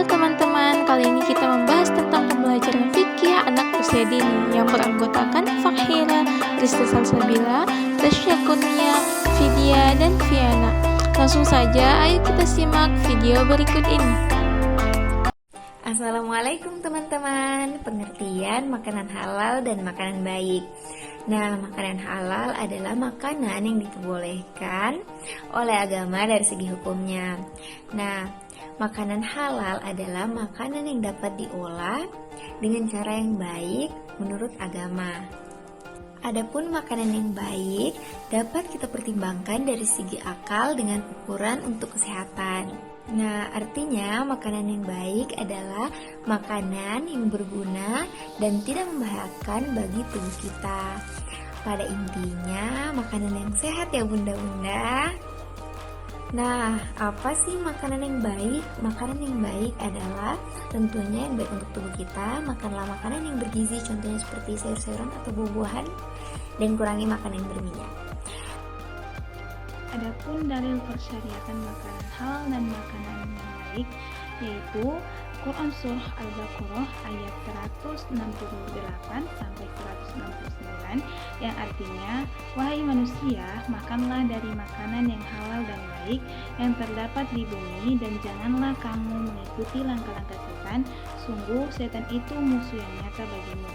Halo teman-teman, kali ini kita membahas tentang pembelajaran fikih anak usia dini yang beranggotakan Fakhira, Rizky Salsabila, Tasya Kurnia, Vidya, dan Viana. Langsung saja, ayo kita simak video berikut ini. Assalamualaikum teman-teman. Pengertian makanan halal dan makanan baik. Nah, makanan halal adalah makanan yang diperbolehkan oleh agama dari segi hukumnya. Nah, makanan halal adalah makanan yang dapat diolah dengan cara yang baik menurut agama. Adapun makanan yang baik dapat kita pertimbangkan dari segi akal dengan ukuran untuk kesehatan. Nah, artinya makanan yang baik adalah makanan yang berguna dan tidak membahayakan bagi tubuh kita. Pada intinya, makanan yang sehat ya bunda-bunda. Nah, apa sih makanan yang baik? Makanan yang baik adalah tentunya yang baik untuk tubuh kita. Makanlah makanan yang bergizi, contohnya seperti sayur-sayuran atau buah-buahan, dan kurangi makanan yang berminyak. Adapun dalil persyariatan makanan halal dan makanan yang baik yaitu Quran Surah Al-Baqarah ayat 168 sampai 169 yang artinya, wahai manusia, makanlah dari makanan yang halal dan baik yang terdapat di bumi dan janganlah kamu mengikuti langkah-langkah setan, sungguh setan itu musuh yang nyata bagimu.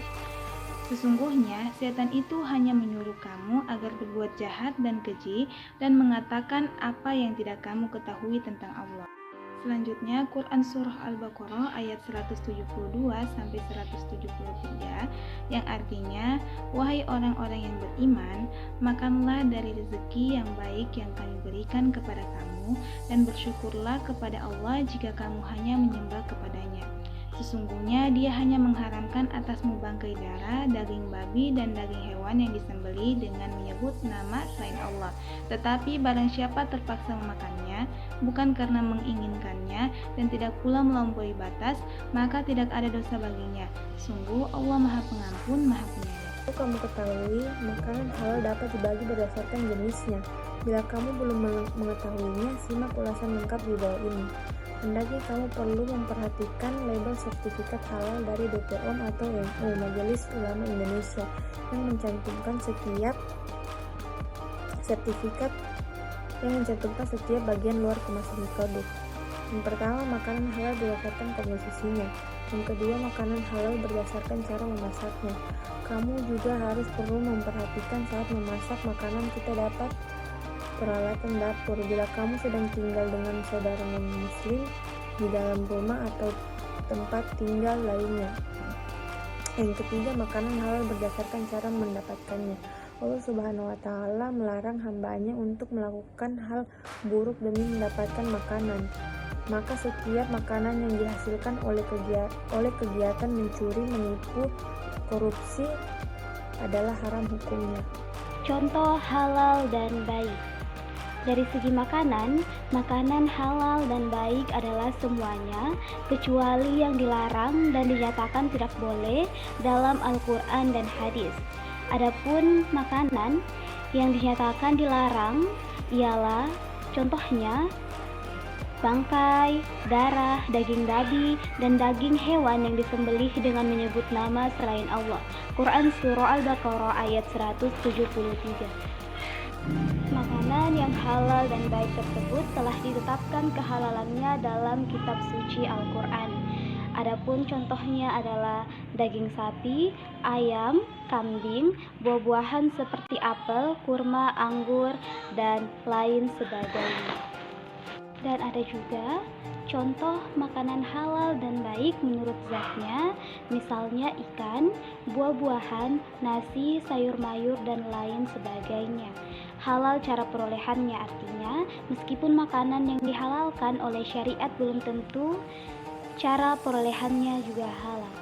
Sesungguhnya, setan itu hanya menyuruh kamu agar berbuat jahat dan keji dan mengatakan apa yang tidak kamu ketahui tentang Allah. Selanjutnya, Quran Surah Al-Baqarah ayat 172 sampai 173 yang artinya, wahai orang-orang yang beriman, makanlah dari rezeki yang baik yang kami berikan kepada kamu dan bersyukurlah kepada Allah jika kamu hanya menyembah kepadanya. Sesungguhnya dia hanya mengharamkan atasmu bangkai darah, daging babi, dan daging hewan yang disembelih dengan menyebut nama selain Allah. Tetapi barang siapa terpaksa memakannya, bukan karena menginginkannya, dan tidak pula melampaui batas, maka tidak ada dosa baginya. Sungguh Allah Maha Pengampun, Maha Penyayang. Kamu ketahui, makanan halal dapat dibagi berdasarkan jenisnya. Bila kamu belum mengetahuinya, simak ulasan lengkap di bawah ini. Hendaknya kamu perlu memperhatikan label sertifikat halal dari BPOM atau MU, Majelis Ulama Indonesia, yang mencantumkan setiap sertifikat bagian luar kemasan produk. Yang pertama, makanan halal berdasarkan komposisinya. Yang kedua, makanan halal berdasarkan cara memasaknya. Kamu juga harus perlu memperhatikan saat memasak makanan kita dapat peralatan dapur. Bila kamu sedang tinggal dengan saudara non-muslim di dalam rumah atau tempat tinggal lainnya. Yang ketiga, makanan halal berdasarkan cara mendapatkannya. Allah Subhanahu wa Ta'ala melarang hambanya untuk melakukan hal buruk demi mendapatkan makanan. Maka setiap makanan yang dihasilkan oleh kegiatan mencuri, menipu, korupsi adalah haram hukumnya. Contoh halal dan baik. Dari segi makanan halal dan baik adalah semuanya kecuali yang dilarang dan dinyatakan tidak boleh dalam Al-Quran dan hadis. Adapun makanan yang dinyatakan dilarang ialah contohnya bangkai, darah, daging babi, dan daging hewan yang disembelih dengan menyebut nama selain Allah. Quran Surah Al-Baqarah ayat 173. Makanan yang halal dan baik tersebut telah ditetapkan kehalalannya dalam kitab suci Al-Quran. Adapun contohnya adalah daging sapi, ayam, kambing, buah-buahan seperti apel, kurma, anggur, dan lain sebagainya. Dan ada juga contoh makanan halal dan baik menurut zatnya, misalnya ikan, buah-buahan, nasi, sayur mayur, dan lain sebagainya. Halal cara perolehannya artinya, meskipun makanan yang dihalalkan oleh syariat belum tentu cara perolehannya juga halal.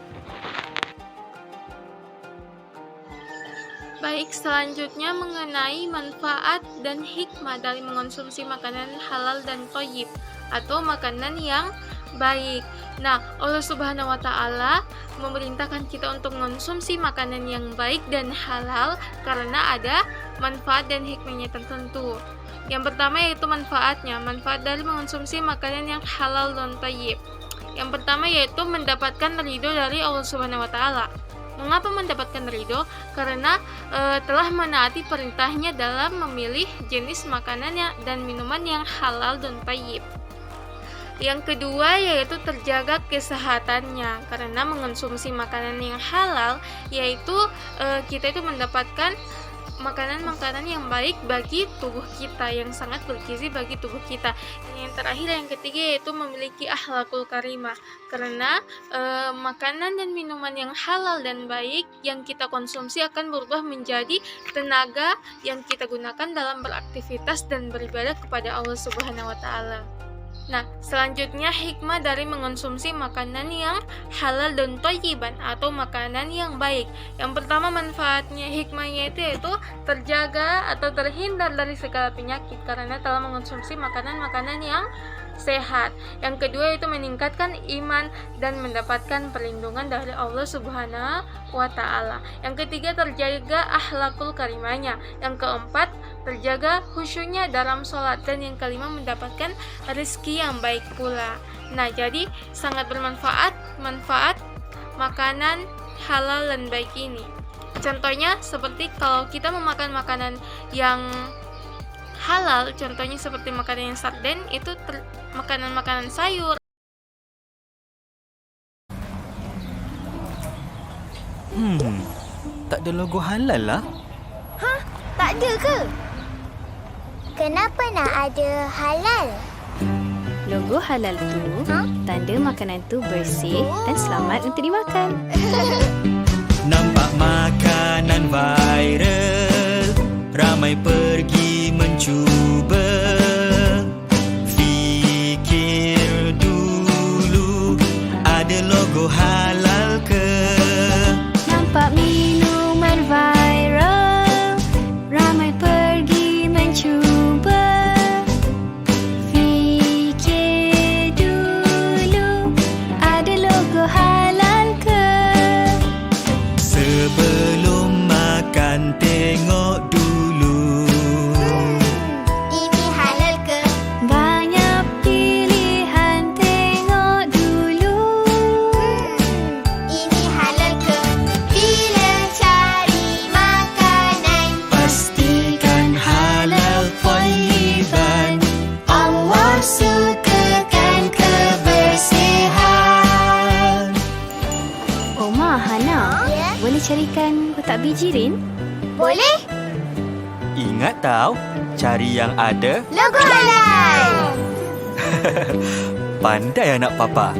Baik, selanjutnya mengenai manfaat dan hikmah dari mengonsumsi makanan halal dan thayyib atau makanan yang baik. Nah, Allah Subhanahu wa Ta'ala memerintahkan kita untuk mengonsumsi makanan yang baik dan halal karena ada manfaat dan hikmahnya tertentu. Yang pertama yaitu manfaatnya, manfaat dari mengonsumsi makanan yang halal dan thayyib. Yang pertama yaitu mendapatkan ridho dari Allah Subhanahu wa taala. Mengapa mendapatkan ridho? Karena telah menaati perintahnya dalam memilih jenis makanan dan minuman yang halal dan thayyib. Yang kedua yaitu terjaga kesehatannya, karena mengonsumsi makanan yang halal yaitu kita itu mendapatkan makanan-makanan yang baik bagi tubuh kita, yang sangat bergizi bagi tubuh kita. Yang terakhir, yang ketiga yaitu memiliki akhlakul karimah, karena makanan dan minuman yang halal dan baik yang kita konsumsi akan berubah menjadi tenaga yang kita gunakan dalam beraktivitas dan beribadah kepada Allah Subhanahu wa taala. Nah, selanjutnya hikmah dari mengonsumsi makanan yang halal dan thayyiban atau makanan yang baik. Yang pertama manfaatnya, hikmahnya itu yaitu terjaga atau terhindar dari segala penyakit karena telah mengonsumsi makanan-makanan yang sehat. Yang kedua itu meningkatkan iman dan mendapatkan perlindungan dari Allah Subhanahu wa taala. Yang ketiga terjaga akhlakul karimahnya. Yang keempat terjaga khusyuknya dalam sholat, dan yang kelima mendapatkan rezeki yang baik pula. Nah, jadi sangat bermanfaat makanan halal dan baik ini. Contohnya seperti kalau kita memakan makanan yang halal, contohnya seperti makanan yang sarden, itu makanan-makanan sayur. Tak ada logo halal lah. Tak ada ke? Kenapa nak ada halal? Logo halal tu tanda makanan tu bersih dan selamat untuk dimakan. Nampak makanan viral, ramai pergi mencuba. Fikir dulu, ada logo halal ke? Nampak minuman viral, ramai pergi mencuba. Fikir dulu, ada logo halal ke? Sebelum makan tengok dulu. Ini halal ke? Banyak pilihan, tengok dulu. Ini halal ke? Bila cari makanan, Pastikan halal thayyiban. Allah sukakan kebersihan. Oma, Hana, Ya? boleh carikan kotak biji Rin? Boleh? Ingat tau, cari yang ada. Logo halal. Pandai anak papa.